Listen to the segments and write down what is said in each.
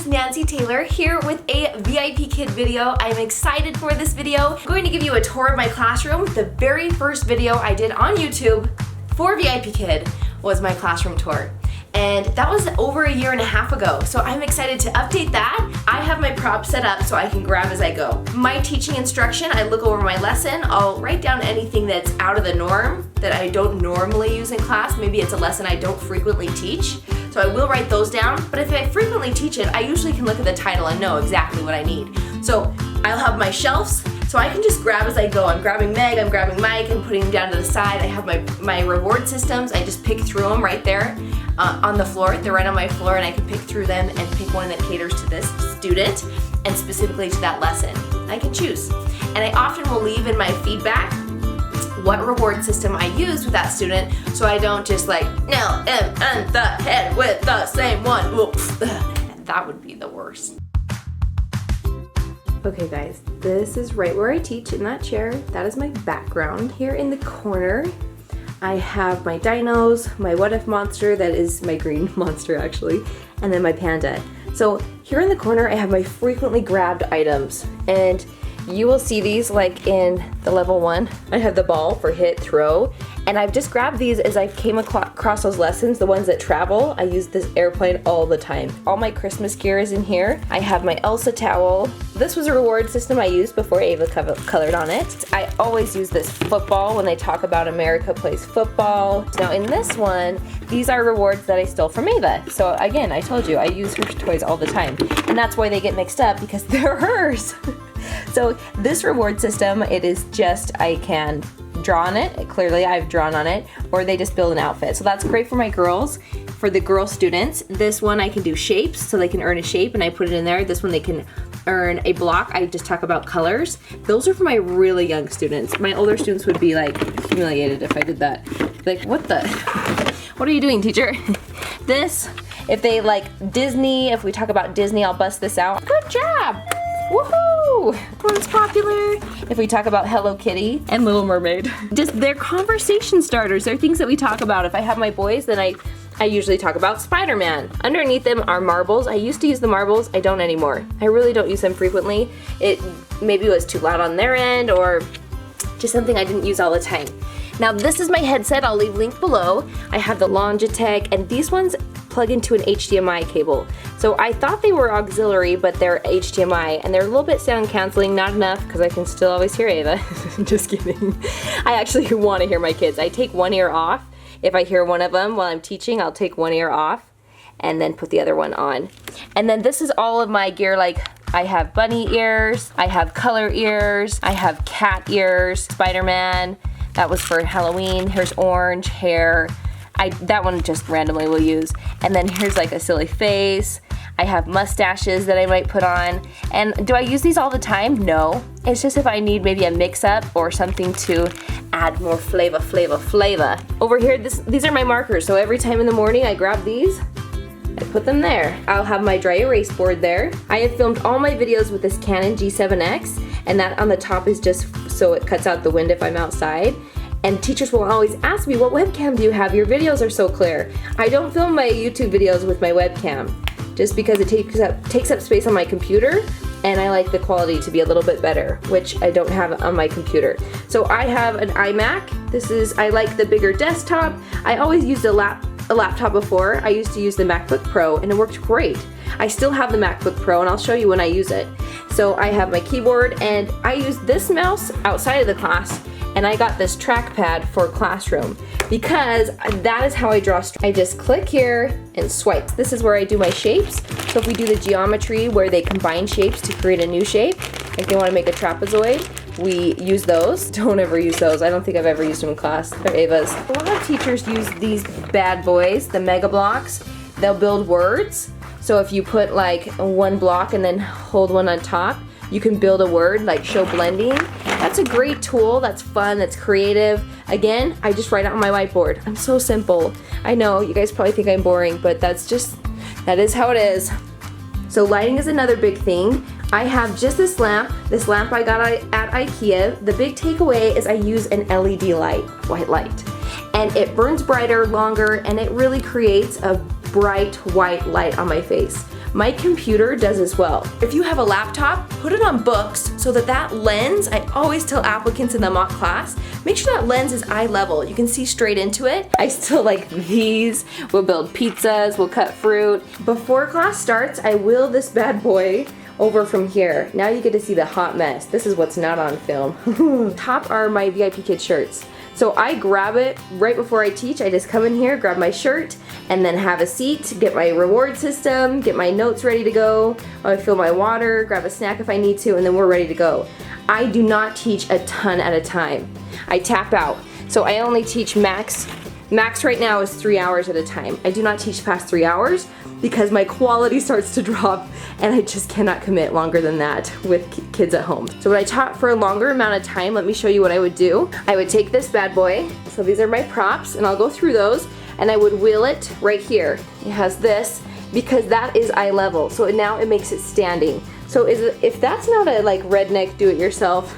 Nancy Taylor here with a VIP Kid video. I'm excited for this video. I'm going to give you a tour of my classroom. The very first video I did on YouTube for VIP Kid was my classroom tour. And that was over a year and a half ago, so I'm excited to update that. I have my props set up so I can grab as I go. My teaching instruction, I look over my lesson, I'll write down anything that's out of the norm that I don't normally use in class. Maybe it's a lesson I don't frequently teach, so I will write those down. But if I frequently teach it, I usually can look at the title and know exactly what I need. So I'll have my shelves, so I can just grab as I go. I'm grabbing Meg, I'm grabbing Mike, I'm putting them down to the side. I have my reward systems, I just pick through them right there. On the floor, they're right on my floor, and I can pick through them and pick one that caters to this student and specifically to that lesson. I can choose. And I often will leave in my feedback what reward system I use with that student, so I don't just like nail him on the head with the same one. That would be the worst. Okay guys, this is right where I teach, in that chair. That is my background. Here in the corner, I have my dinos, my what if monster, that is my green monster actually, and then my panda. So here in the corner I have my frequently grabbed items, and you will see these like in the level 1. I have the ball for hit, throw, and I've just grabbed these as I came across those lessons, the ones that travel. I use this airplane all the time. All my Christmas gear is in here. I have my Elsa towel. This was a reward system I used before Ava colored on it. I always use this football when they talk about America plays football. Now in this one, these are rewards that I stole from Ava. So again, I told you, I use her toys all the time. And that's why they get mixed up, because they're hers. So this reward system, it is just, I can draw on it. Clearly I've drawn on it, or they just build an outfit. So that's great for my girls, for the girl students. This one I can do shapes, so they can earn a shape and I put it in there. This one they can earn a block. I just talk about colors. Those are for my really young students. My older students would be like humiliated if I did that. Like, what are you doing, teacher? This, if they like Disney, if we talk about Disney, I'll bust this out. Good job! Woohoo! One's popular. If we talk about Hello Kitty and Little Mermaid. Just, they're conversation starters. They're things that we talk about. If I have my boys, then I usually talk about Spider-Man. Underneath them are marbles. I used to use the marbles. I don't anymore. I really don't use them frequently. It maybe was too loud on their end, or just something I didn't use all the time. Now this is my headset. I'll leave link below. I have the Longitech, and these ones plug into an HDMI cable. So I thought they were auxiliary, but they're HDMI, and they're a little bit sound canceling, not enough, because I can still always hear Ava. Just kidding. I actually want to hear my kids. I take one ear off. If I hear one of them while I'm teaching, I'll take one ear off and then put the other one on. And then this is all of my gear. Like, I have bunny ears, I have color ears, I have cat ears, Spider-Man. That was for Halloween. Here's orange hair. That one just randomly will use. And then here's like a silly face. I have mustaches that I might put on. And do I use these all the time? No. It's just if I need maybe a mix-up or something to add more flavor. Over here, these are my markers. So every time in the morning I grab these, I put them there. I'll have my dry erase board there. I have filmed all my videos with this Canon G7X, and that on the top is just so it cuts out the wind if I'm outside. And teachers will always ask me, what webcam do you have? Your videos are so clear. I don't film my YouTube videos with my webcam, just because it takes up space on my computer, and I like the quality to be a little bit better, which I don't have on my computer. So I have an iMac. I like the bigger desktop. I always used a laptop before. I used to use the Macbook Pro, and it worked great. I still have the MacBook Pro, and I'll show you when I use it. So I have my keyboard, and I use this mouse outside of the class, and I got this trackpad for classroom because that is how I draw. I just click here and swipe. This is where I do my shapes. So if we do the geometry where they combine shapes to create a new shape, like they want to make a trapezoid, we use those. Don't ever use those. I don't think I've ever used them in class. They're Ava's. A lot of teachers use these bad boys, the Mega Blocks. They'll build words. So if you put like one block and then hold one on top, you can build a word, like show blending. That's a great tool. That's fun. That's creative. Again, I just write it on my whiteboard. I'm so simple. I know you guys probably think I'm boring, but that is how it is. So lighting is another big thing. I have just this lamp I got at IKEA. The big takeaway is I use an LED light, white light. And it burns brighter, longer, and it really creates a bright white light on my face. My computer does as well. If you have a laptop, put it on books so that that lens, I always tell applicants in the mock class, make sure that lens is eye level. You can see straight into it. I still like these. We'll build pizzas, we'll cut fruit. Before class starts, I wheel this bad boy over from here. Now you get to see the hot mess. This is what's not on film. Top are my VIPKID shirts. So I grab it right before I teach. I just come in here, grab my shirt, and then have a seat, get my reward system, get my notes ready to go. I fill my water, grab a snack if I need to, and then we're ready to go. I do not teach a ton at a time. I tap out. So I only teach max. Max right now is 3 hours at a time. I do not teach past 3 hours because my quality starts to drop and I just cannot commit longer than that with kids at home. So when I taught for a longer amount of time, let me show you what I would do. I would take this bad boy, so these are my props, and I'll go through those, and I would wheel it right here. It has this because that is eye level, so now it makes it standing. So if that's not a like redneck do-it-yourself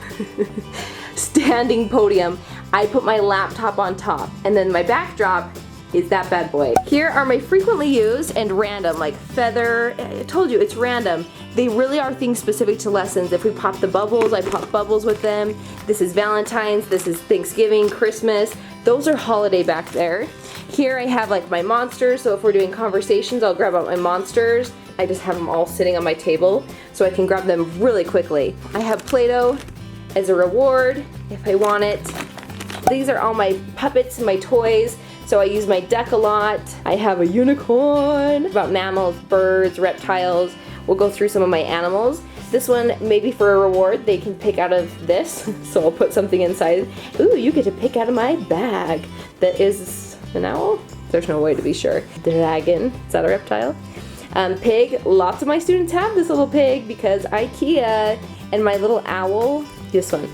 standing podium, I put my laptop on top, and then my backdrop is that bad boy. Here are my frequently used and random, like feather. I told you, it's random. They really are things specific to lessons. If we pop the bubbles, I pop bubbles with them. This is Valentine's, this is Thanksgiving, Christmas. Those are holiday back there. Here I have like my monsters, so if we're doing conversations, I'll grab out my monsters. I just have them all sitting on my table so I can grab them really quickly. I have Play-Doh as a reward if I want it. These are all my puppets and my toys. So I use my deck a lot. I have a unicorn, about mammals, birds, reptiles. We'll go through some of my animals. This one, maybe for a reward, they can pick out of this. So I'll put something inside. Ooh, you get to pick out of my bag. That is an owl? There's no way to be sure. Dragon, is that a reptile? Pig, lots of my students have this little pig because IKEA. And my little owl, this one.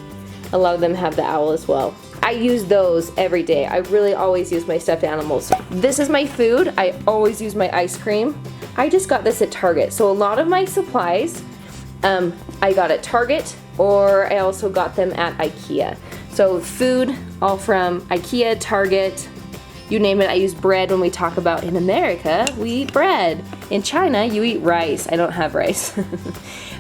A lot of them have the owl as well. I use those every day. I really always use my stuffed animals. This is my food. I always use my ice cream. I just got this at Target. So a lot of my supplies I got at Target, or I also got them at IKEA. So food, all from IKEA, Target, you name it. I use bread when we talk about in America, we eat bread. In China, you eat rice. I don't have rice.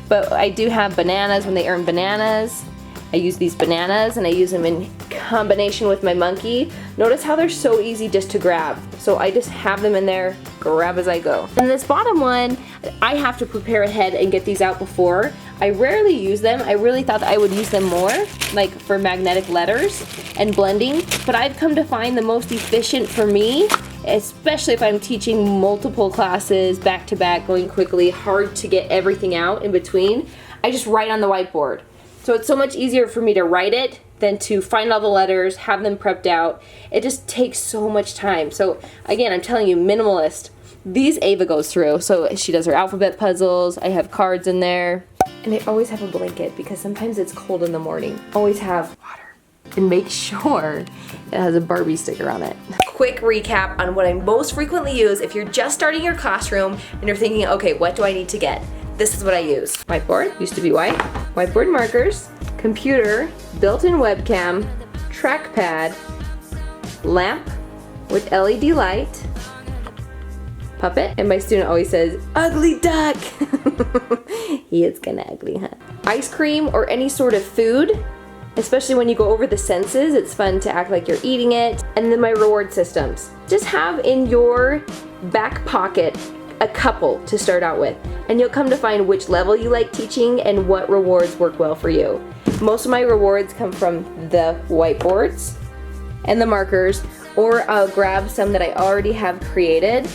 But I do have bananas when they earn bananas. I use these bananas and I use them in combination with my monkey. Notice how they're so easy just to grab. So I just have them in there, grab as I go. And this bottom one, I have to prepare ahead and get these out before. I rarely use them. I really thought that I would use them more, like for magnetic letters and blending. But I've come to find the most efficient for me, especially if I'm teaching multiple classes back to back, going quickly, hard to get everything out in between. I just write on the whiteboard. So it's so much easier for me to write it than to find all the letters, have them prepped out. It just takes so much time. So again, I'm telling you, minimalist. These Ava goes through. So she does her alphabet puzzles. I have cards in there. And I always have a blanket because sometimes it's cold in the morning. Always have water. And make sure it has a Barbie sticker on it. Quick recap on what I most frequently use if you're just starting your classroom and you're thinking, okay, what do I need to get? This is what I use. Whiteboard, used to be white. Whiteboard markers, computer, built-in webcam, trackpad, lamp with LED light, puppet, and my student always says, ugly duck. He is kinda ugly, huh? Ice cream or any sort of food, especially when you go over the senses, it's fun to act like you're eating it. And then my reward systems. Just have in your back pocket a couple to start out with, and you'll come to find which level you like teaching and what rewards work well for you. Most of my rewards come from the whiteboards and the markers, or I'll grab some that I already have created.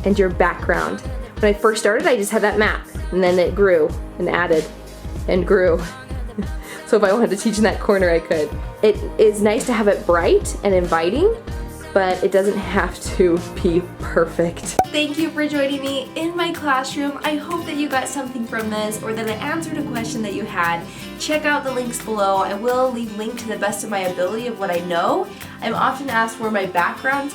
And your background. When I first started, I just had that map, and then it grew and added and grew. So if I wanted to teach in that corner, I could. It is nice to have it bright and inviting, but it doesn't have to be perfect. Thank you for joining me in my classroom. I hope that you got something from this, or that I answered a question that you had. Check out the links below. I will leave link to the best of my ability of what I know. I'm often asked where my backgrounds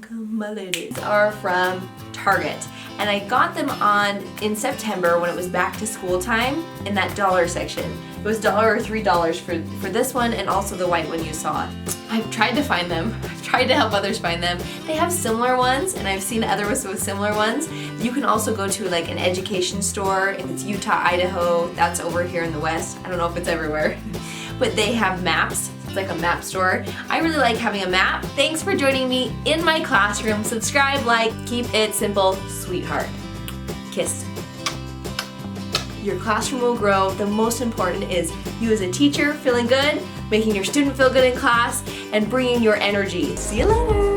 my ladies are from Target, and I got them on in September when it was back to school time in that dollar section. It was $1 or $3 for this one, and also the white one you saw. I've tried to find them. I've tried to help others find them. They have similar ones, and I've seen others with similar ones. You can also go to like an education store. If it's Utah, Idaho, that's over here in the West. I don't know if it's everywhere. But they have maps. It's like a map store. I really like having a map. Thanks for joining me in my classroom. Subscribe, like, keep it simple, sweetheart. Kiss. Your classroom will grow. The most important is you as a teacher feeling good, making your student feel good in class, and bringing your energy. See you later.